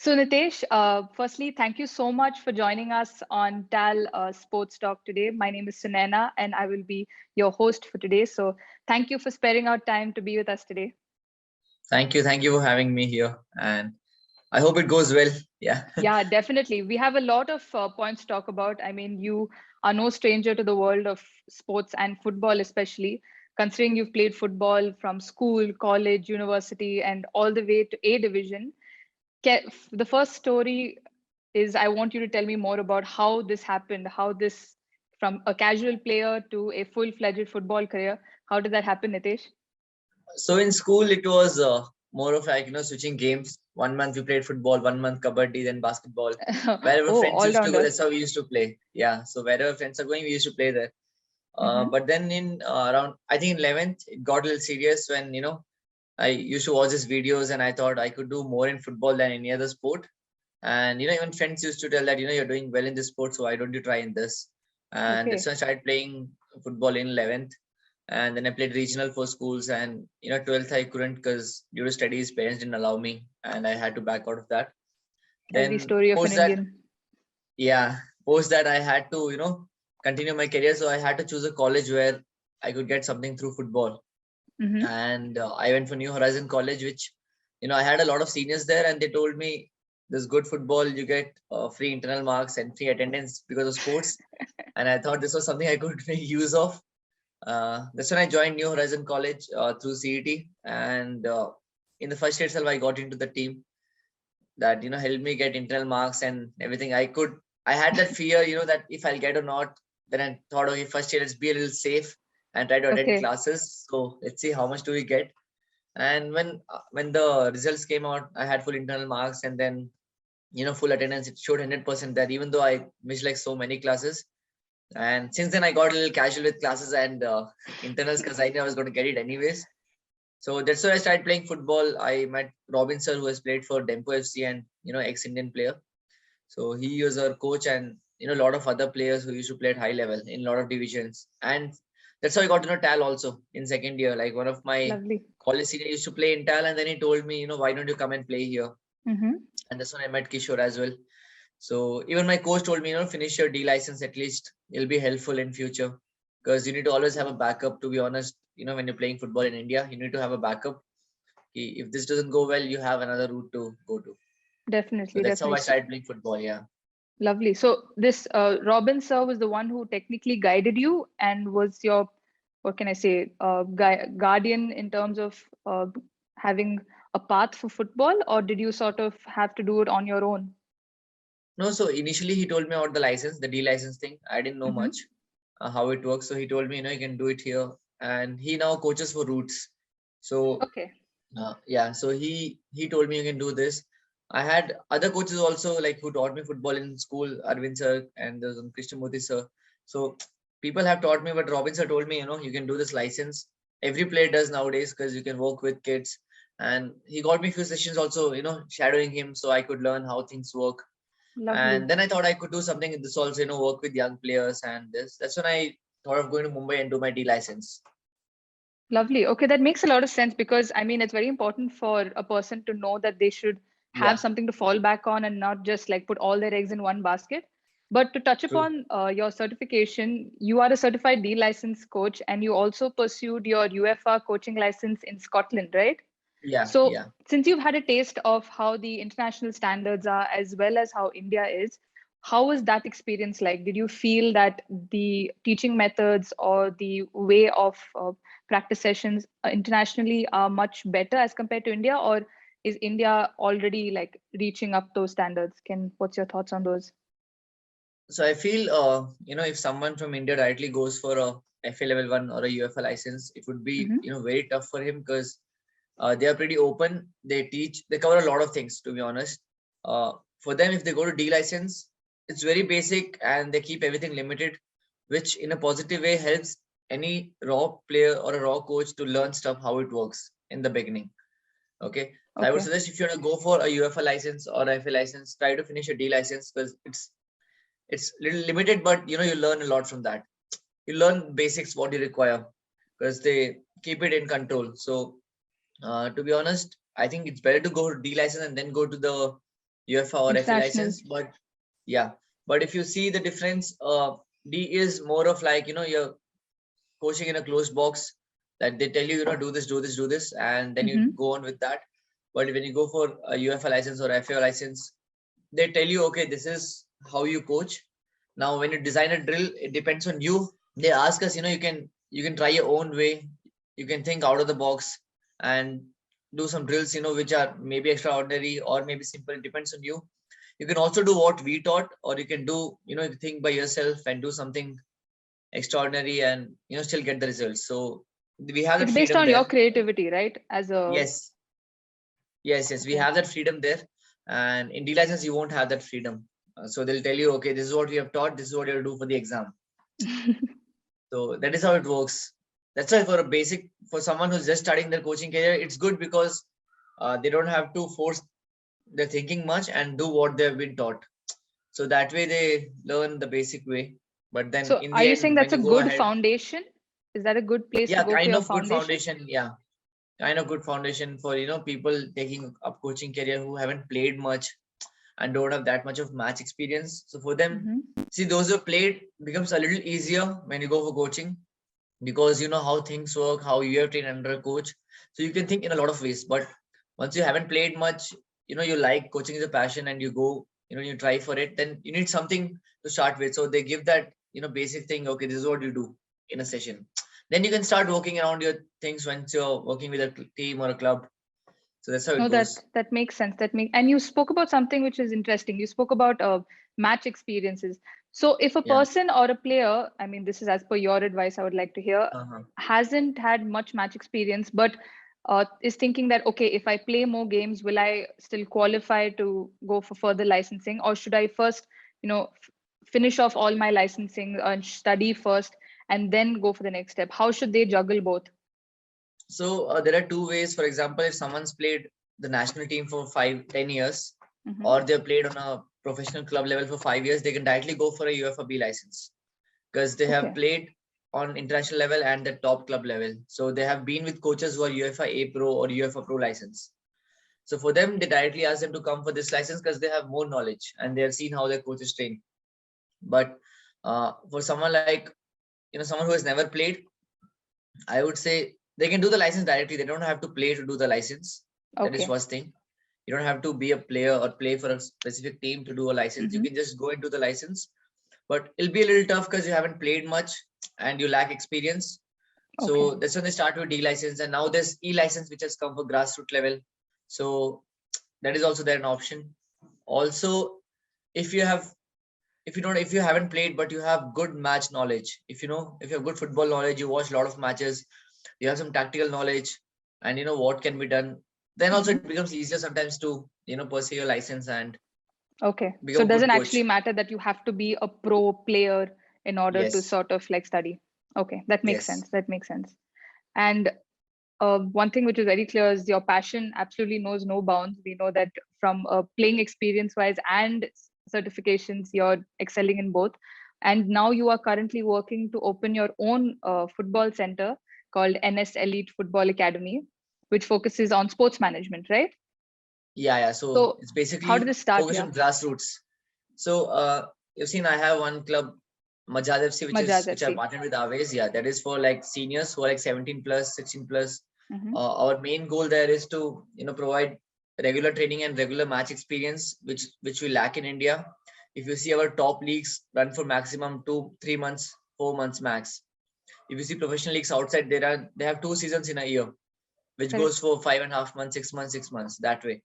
So, Nitesh, firstly, thank you so much for joining us on TAL Sports Talk today. My name is Sunena, and I will be your host for today. So, thank you for sparing out time to be with us today. Thank you for having me here, and I hope it goes well. Yeah. Yeah, definitely. We have a lot of points to talk about. I mean, you are no stranger to the world of sports and football, especially considering you've played football from school, college, university, and all the way to A division. The first story is I want you to tell me more about how this happened, how this from a casual player to a full-fledged football career. How did that happen, Nitesh? So in school, it was more of like switching games. 1 month we played football, 1 month kabaddi, then basketball. Wherever Oh, friends used to go, all-rounder. that's how we used to play. Yeah. So wherever friends are going, we used to play there. Hmm. But then in around, I think in 11th, it got a little serious when I used to watch these videos and I thought I could do more in football than any other sport. And even friends used to tell that you're doing well in this sport, so why don't you try in this? And that's Okay. when I started playing football in 11th, and then I played regional for schools. And 12th I couldn't because due to studies, parents didn't allow me, and I had to back out of that. Every Then story of an post that, Indian. yeah, post that I had to continue my career, so I had to choose a college where I could get something through football. Hmm. And I went for New Horizon College, which I had a lot of seniors there, and they told me this good football, you get free internal marks and free attendance because of sports. And I thought this was something I could make use of. That's when I joined New Horizon College through CET, and in the first year itself, I got into the team that helped me get internal marks and everything. I had that fear, that if I'll get or not. Then I thought, okay, first year let's be a little safe and try to attend Okay. classes. So let's see how much do we get. And when the results came out, I had full internal marks, and then full attendance. It showed 100% that even though I missed like so many classes. And since then I got a little casual with classes and internals because I knew I was going to get it anyways. So that's why I started playing football. I met Robin sir, who has played for Dempo FC and ex-Indian player. So he was our coach, and a lot of other players who used to play at high level in a lot of divisions. And that's how I got to know TAL also in second year. Like one of my Lovely. college senior used to play in TAL, and then he told me, why don't you come and play here? Hmm. And that's when I met Kishore as well. So even my coach told me, finish your D license at least. It'll be helpful in future because you need to always have a backup. To be honest, when you're playing football in India, you need to have a backup. If this doesn't go well, you have another route to go to. So Definitely, that's how I definitely. So, started playing football. Yeah. lovely. So this Robin sir was the one who technically guided you and was your, what can I say, guardian in terms of having a path for football, or did you sort of have to do it on your own? No, so initially he told me about the license, the D license thing. I didn't know Hmm. much how it works. So he told me, you can do it here. And he now coaches for Roots. So Okay. yeah, so he told me you can do this. I had other coaches also like who taught me football in school, Arvind sir and there's Krishnamurthy sir. So people have taught me, but Robin sir told me, you can do this license. Every player does nowadays because you can work with kids. And he got me few sessions also, shadowing him so I could learn how things work. And Lovely. then I thought I could do something in this also, work with young players. And that's when I thought of going to Mumbai and do my D license. Lovely. Okay, that makes a lot of sense because I mean, it's very important for a person to know that they should have Yeah, something to fall back on and not just like put all their eggs in one basket. But to touch true. upon your certification, you are a certified D license coach and you also pursued your UFR coaching license in Scotland, right? Yeah, So, yeah. since you've had a taste of how the international standards are as well as how India is, how was that experience like? Did you feel that the teaching methods or the way of practice sessions internationally are much better as compared to India, or is India already like reaching up those standards? What's your thoughts on those? So I feel, if someone from India directly goes for a FA level 1 or a UFA license, it would be, Hmm. very tough for him because they are pretty open. They cover a lot of things, to be honest. For them, if they go to D license, it's very basic and they keep everything limited, which in a positive way helps any raw player or a raw coach to learn stuff, how it works in the beginning. Okay. So I would Okay. suggest if you want to go for a UFA license or a FA license, try to finish a D license because it's little limited, but you learn a lot from that. You learn basics what you require because they keep it in control. So to be honest, I think it's better to go to D license and then go to the UEFA or FA International. license. But yeah, but if you see the difference, D is more of like, you're coaching in a closed box, that they tell you, do this, do this, do this, and then you Mm-hmm. go on with that. But when you go for a UEFA license or FA license, they tell you, okay, this is how you coach. Now, when you design a drill, it depends on you. They ask us, you can try your own way. You can think out of the box and do some drills, which are maybe extraordinary or maybe simple. It depends on you. You can also do what we taught, or you can do, think by yourself and do something extraordinary and still get the results. So we have that It's based freedom on your there. creativity, right? As a Yes, yes, we okay. have that freedom there. And in D license, you won't have that freedom. So they'll tell you, okay, this is what we have taught, this is what you have to do for the exam. So that is how it works. That's why for someone who's just starting their coaching career, it's good because they don't have to force their thinking much and do what they've been taught. So that way they learn the basic way. But then So in are the you saying end, when that's a you go good ahead, foundation? Is that a good place to yeah, go for kind your of good foundation? foundation. Yeah, kind of good foundation for people taking up coaching career who haven't played much and don't have that much of match experience. So for them, Mm-hmm. see, those who have played becomes a little easier when you go for coaching, because you know how things work, how you have trained under a coach. So you can think in a lot of ways. But once you haven't played much, you like coaching is a passion and you go, you try for it, then you need something to start with. So they give that, basic thing. Okay, this is what you do in a session. Then you can start working around your things once you're working with a team or a club. So that's how it No, goes. that makes sense. And you spoke about something which is interesting. You spoke about match experiences. So if a Yeah. person or a player, I mean, this is as per your advice, I would like to hear, Uh-huh. hasn't had much match experience, but is thinking that, okay, if I play more games, will I still qualify to go for further licensing, or should I first, finish off all my licensing and study first and then go for the next step? How should they juggle both? So there are two ways. For example, if someone's played the national team for 5, 10 years, Mm-hmm. or they've played on a professional club level for 5 years, they can directly go for a UEFA B license because they have Okay. played on international level and the top club level. So they have been with coaches who are UEFA A Pro or UEFA Pro license. So for them, they directly ask them to come for this license because they have more knowledge and they have seen how their coaches train. But for someone like someone who has never played, I would say they can do the license directly. They don't have to play to do the license. That is Okay. first thing. You don't have to be a player or play for a specific team to do a license. You Mm-hmm. can just go into the license, but it'll be a little tough because you haven't played much and you lack experience. Okay. So that's when they start with D license, and now there's E license which has come for grassroots level. So that is also there an option. Also, if you have if you haven't played but you have good match knowledge, if you have good football knowledge, you watch a lot of matches, you have some tactical knowledge, and you know what can be done, then also it Mm-hmm. becomes easier sometimes to pursue your license and Okay. So become it a good doesn't actually coach. matter that you have to be a pro player in order to Yes, sort of like study. Okay, that makes yes, sense. That makes sense. And one thing which is very clear is your passion absolutely knows no bounds. We know that from playing experience wise and certifications, you're excelling in both. And now you are currently working to open your own football center called NS Elite Football Academy, which focuses on sports management, right? yeah. So So it's how did basically this start focused here? on grassroots. So you've seen I have one club, Majaz FC, Majaz which I FC. partnered with always. Yeah, that is for like seniors who are like 17 plus, 16 plus. Mm-hmm. Our main goal there is to provide regular training and regular match experience, which we lack in India. If you see our top leagues run for maximum 2, 3 months, 4 months max. If you see professional leagues outside, they have 2 seasons in a year, which Correct. goes for 5.5 months, 6 months, 6 months that way.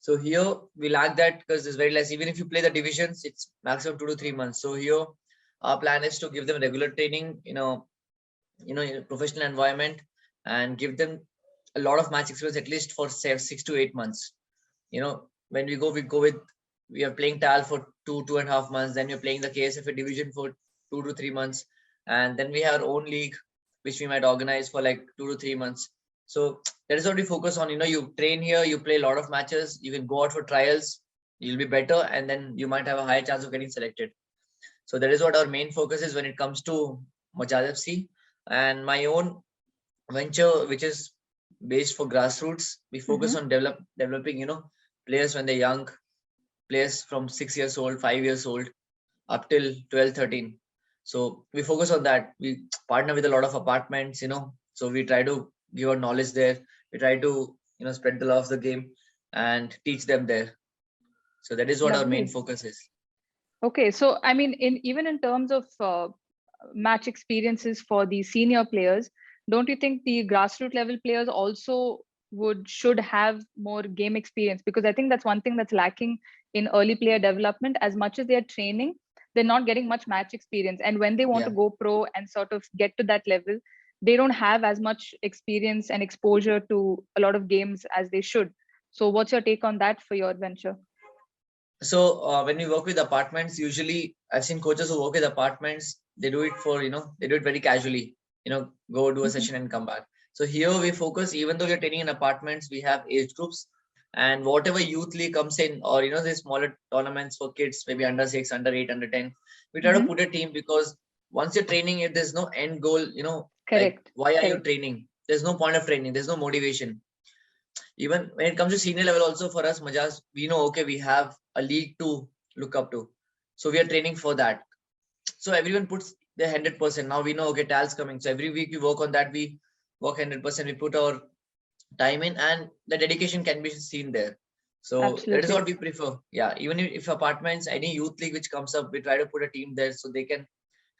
So here we lack that because there's very less. Even if you play the divisions, it's maximum 2 to 3 months. So here our plan is to give them regular training, in a professional environment, and give them a lot of match experience at least for say 6 to 8 months. When we are playing TAL for 2.5 months, then we're playing the KSFA division for 2 to 3 months, and then we have our own league which we might organize for like 2 to 3 months. So that is what we focus on. You train here, you play a lot of matches, you can go out for trials, you'll be better, and then you might have a higher chance of getting selected. So that is what our main focus is when it comes to Majaz FC. And my own venture, which is based for grassroots, we focus Mm-hmm. on developing players when they're young, players from 6 years old, 5 years old, up till 12, 13. So we focus on that. We partner with a lot of apartments, so we try to give our knowledge there. We try to, spread the love of the game and teach them there. So that is what our main Lovely. focus is. Okay, so I mean, even in terms of match experiences for the senior players, don't you think the grassroots level players also should have more game experience? Because I think that's one thing that's lacking in early player development. As much as they're training, they're not getting much match experience, and when they want to Yeah. go pro and sort of get to that level, they don't have as much experience and exposure to a lot of games as they should. So what's your take on that for your venture? So when we work with apartments, usually I've seen coaches who work with apartments. They do it for, they do it very casually. Go do a Mhm. session and come back. So here we focus. Even though we're training in apartments, we have age groups, and whatever youth league comes in, or the smaller tournaments for kids, maybe under 6, under 8, under 10, we try to Mhm. put a team, because once you're training, if there's no end goal, like, Correct. why are you Correct. training? There's no point of training. There's no motivation. Even when it comes to senior level, also for us, Majaz, we know, okay, we have a league to look up to. So we are training for that. So everyone puts their 100%. Now we know, okay, TAL's coming. So every week we work on that. We work 100%. We put our time in, and the dedication can be seen there. So that is Absolutely. what we prefer. Yeah. Even if apartments, any youth league which comes up, we try to put a team there so they can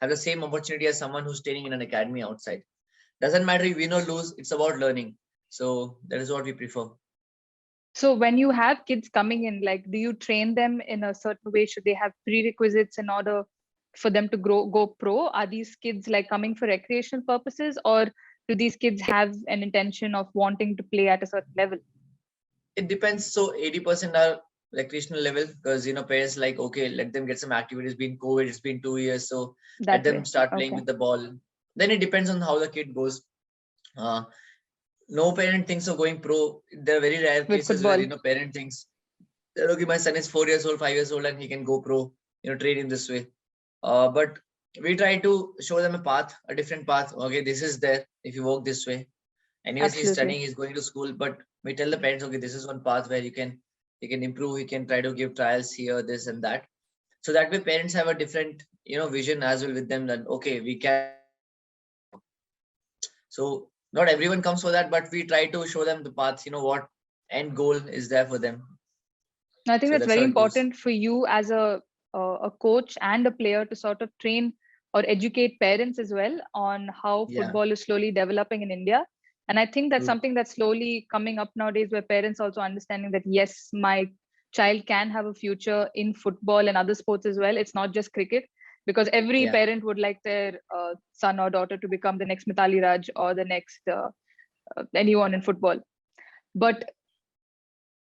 have the same opportunity as someone who's training in an academy outside. Doesn't matter if win or lose, it's about learning. So that is what we prefer. So when you have kids coming in, like, do you train them in a certain way? Should they have prerequisites in order for them to go pro? Are these kids like coming for recreational purposes, or do these kids have an intention of wanting to play at a certain level? It depends. So 80% are recreational level, because parents like, okay, let them get some activity. It's been COVID, it's been 2 years, so let That them way. start playing Okay. with the ball. Then it depends on how the kid goes. Uh, no parent thinks of going pro. There are very rare With cases where football. parent thinks that, okay, my son is 4 years old, 5 years old, and he can go pro. Train in this way. But we try to show them a path, a different path. Okay, this is there if you walk this way. Anyways, he's Absolutely. studying, he's going to school, but we tell the parents, okay, this is one path where you can improve, you can try to give trials here, this and that. So that way parents have a different, vision as well with them, that okay, we can do this, we can go pro. So not everyone comes for that, but we try to show them the path, what end goal is there for them. I think So that's that's how very it goes. important for you as a coach and a player to sort of train or educate parents as well on how Yeah, football is slowly developing in India. And I think that's true. something that's slowly coming up nowadays, where parents also understanding that yes, my child can have a future in football and other sports as well. It's not just cricket, because every Yeah, parent would like their son or daughter to become the next Mithali Raj or the next anyone in football. But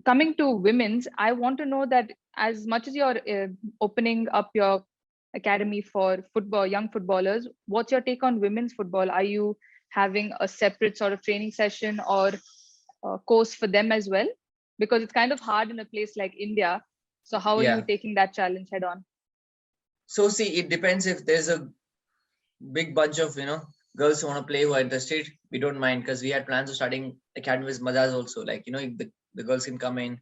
coming to women's, I want to know that as much as you're opening up your academy for football, young footballers, what's your take on women's football? Are you having a separate sort of training session or course for them as well? Because it's kind of hard in a place like India. So how are you yeah. taking that challenge head on? So see, it depends. If there's a big bunch of girls who want to play, who are interested, we don't mind, because we had plans of starting academy with Majaz also, like the girls can come in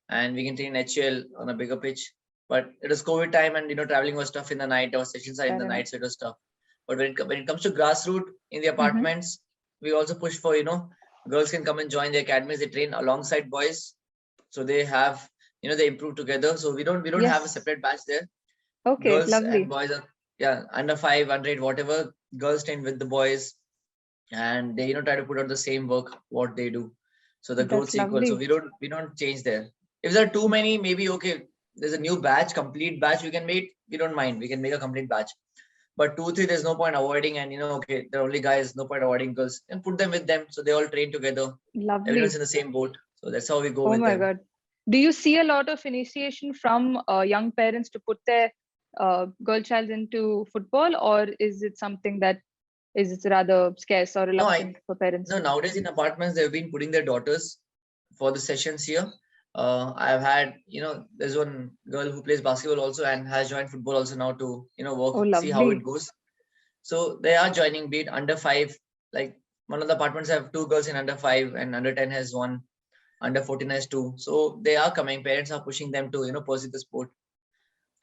and we can train HL on a bigger pitch. But it was COVID time, and traveling was tough in the night. Our sessions are in Fair the enough. night, so it was tough. But when it comes to grassroots in the Mm-hmm. apartments, we also push for girls can come and join the academies. They train alongside boys, so they have they improve together. So we don't have a Yes. separate batch there. Okay, Girls and lovely. boys are, yeah, under 5, under 8, whatever. Girls train with the boys, and they try to put out the same work what they do, so the That's growth's equal. So lovely. we don't change there. If there are too many, maybe okay, there's a new batch, complete batch we can make, we don't mind, we can make a complete batch. But 2 3, there's no point avoiding, and okay, they're only guys, no point avoiding girls, and put them with them so they all train together. Everyone's in Lovely. the same boat, so that's how we go Oh with my them. God. Do you see a lot of initiation from young parents to put their girl child into football, or is it something that is rather scarce or no i reluctant for parents? no Nowadays in apartments they've been putting their daughters for the sessions here. I've had, there's one girl who plays basketball also and has joined football also now to, work, Oh, see how it lovely. goes. So they are joining, be it under 5, like one of the apartments have 2 girls in under 5, and under 10 has one. under 14 too. So they are coming. Parents are pushing them to pursue the sport.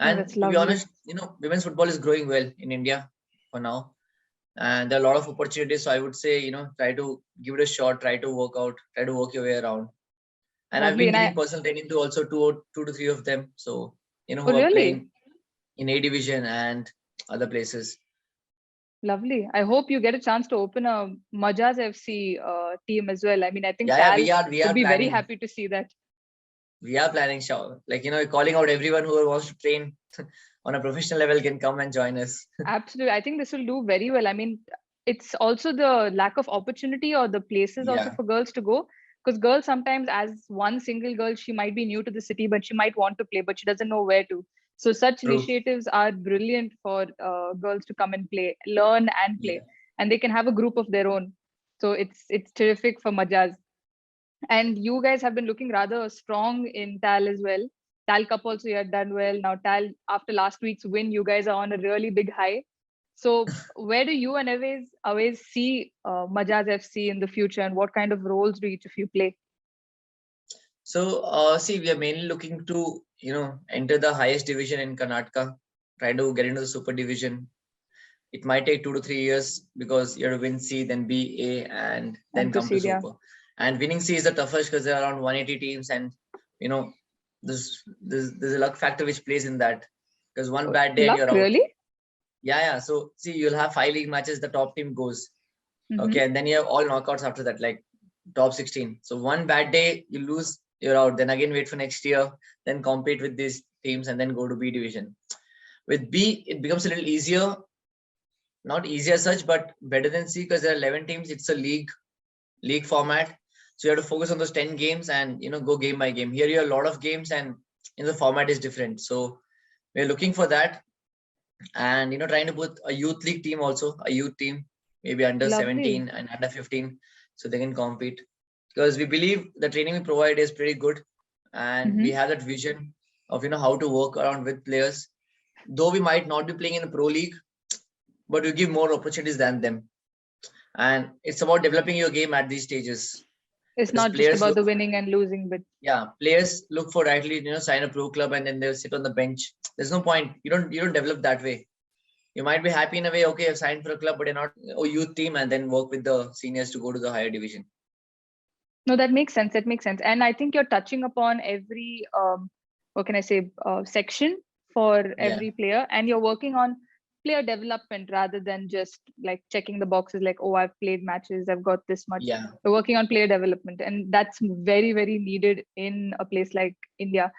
No, And that's to be lovely. honest, women's football is growing well in India for now, and there are a lot of opportunities. So I would say, try to give it a shot, try to work out, try to work your way around. And I've Lovely. been And giving personal training to also two to three of them. So oh, who are really? playing in A division and other places. Lovely. I hope you get a chance to open a Majaz FC team as well. I mean, I think Yeah, yeah, TAL we would are be very planning. happy to see that. We are planning show. Like, calling out everyone who wants to train on a professional level can come and join us. Absolutely. I think this will do very well. I mean, it's also the lack of opportunity or the places also Yeah, for girls to go. Because girls sometimes, as one single girl, she might be new to the city, but she might want to play, but she doesn't know where to. So such true. initiatives are brilliant for girls to come and play, learn and Yeah. play, and they can have a group of their own. So it's terrific for Majaz. And you guys have been looking rather strong in TAL as well. TAL Cup also you had done well. Now TAL, after last week's win, you guys are on a really big high. So where do you and always see Majaz FC in the future, and what kind of roles do each of you play? So, see, we are mainly looking to, enter the highest division in Karnataka, try to get into the super division. It might take 2 to 3 years because you have to win C, then B, A, and And then come to proceed, yeah. super. And winning C is the toughest because there are around 180 teams, and you know, there's a luck factor which plays in that. Because one bad day and Luck, you're out. really? Yeah, yeah. So see, you'll have 5 league matches, the top team goes. Mm-hmm. Okay, and then you have all knockouts after that, like top 16. So one bad day, you lose, you're out. Then again, wait for next year, then compete with these teams, and then go to B division. With B, it becomes a little easier, not easier as such, but better than C because there are 11 teams. It's a league format, so you have to focus on those 10 games and go game by game. Here you have a lot of games, and the format is different. So we're looking for that, and trying to put a youth league team also, a youth team, maybe under Lovely. 17 and under 15, so they can compete. Because we believe the training we provide is pretty good, and we Mm-hmm. have that vision of how to work around with players. Though we might not be playing in a pro league, but we give more opportunities than them. And it's about developing your game at these stages. It's Because not just players about look, the winning and losing, but players look for directly, sign a pro club and then they'll sit on the bench. There's no point. You don't develop that way. You might be happy in a way, okay, I've signed for a club, but you're not a youth team and then work with the seniors to go to the higher division. no, that makes sense. That makes sense. And I think you're touching upon every, what can I say, section for Yeah, every player. And you're working on player development rather than just like checking the boxes like, oh, I've played matches, I've got this much. yeah, You're working on player development. And that's very, very needed in a place like India.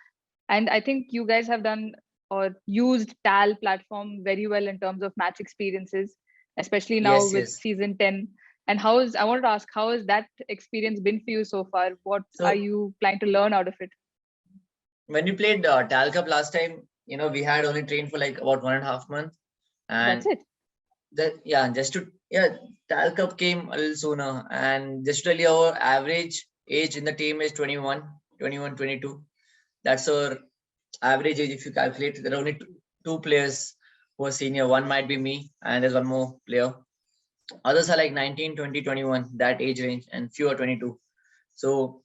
And I think you guys have done or used TAL platform very well in terms of match experiences, especially now yes, with yes. season 10. And I wanted to ask, how has that experience been for you so far? What are So you planning to learn out of it? when we played TAL Cup last time, we had only trained for like about 1.5 months, That's and it. that TAL Cup came a little sooner, and just to tell you, our average age in the team is 21, 21, 22. That's our average age if you calculate. There are only two players who are senior. One might be me, and there's one more player. Others are like 19, 20, 21, that age range, and few are 22. So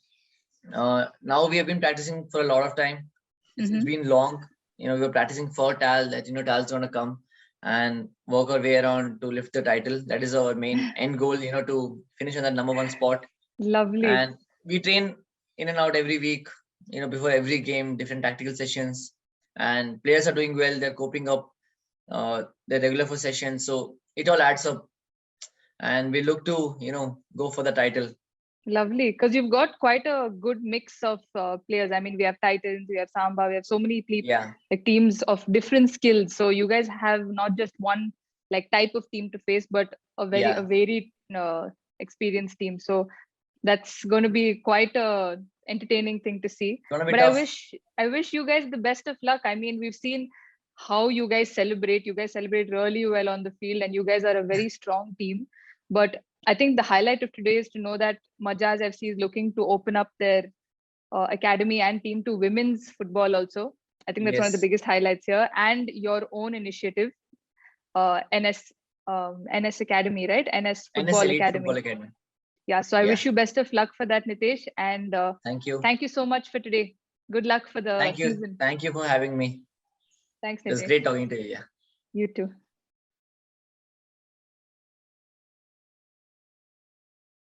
now we have been practicing for a lot of time. It's Mm-hmm. been long. We were practicing for TAL that TAL's gonna come and work our way around to lift the title. That is our main end goal. To finish on that number one spot. Lovely. And we train in and out every week. Before every game, different tactical sessions, and players are doing well. They're coping up. They're regular for sessions, so it all adds up. And we look to go for the title. Lovely. Because you've got quite a good mix of players. I mean, we have Titans, we have Samba, we have so many Yeah. like teams of different skills. So you guys have not just one like type of team to face, but a Yeah, very experienced team. So that's going to be quite a entertaining thing to see. gonna be But tough. I wish you guys the best of luck. I mean, we've seen how you guys celebrate. You guys celebrate really well on the field, and you guys are a very strong team. But I think the highlight of today is to know that Majaz FC is looking to open up their academy and team to women's football also. I think that's one of the Yes, biggest highlights here, and your own initiative, NS NS Academy, right? NS NS Football Elite Academy. Football Academy. Yeah, so I Yeah. wish you best of luck for that, Nitesh. And Thank you. thank you so much for today. Good luck for the Thank you. season. Thank you for having me. Thanks, It was Nitesh. great talking to you. Yeah. You too.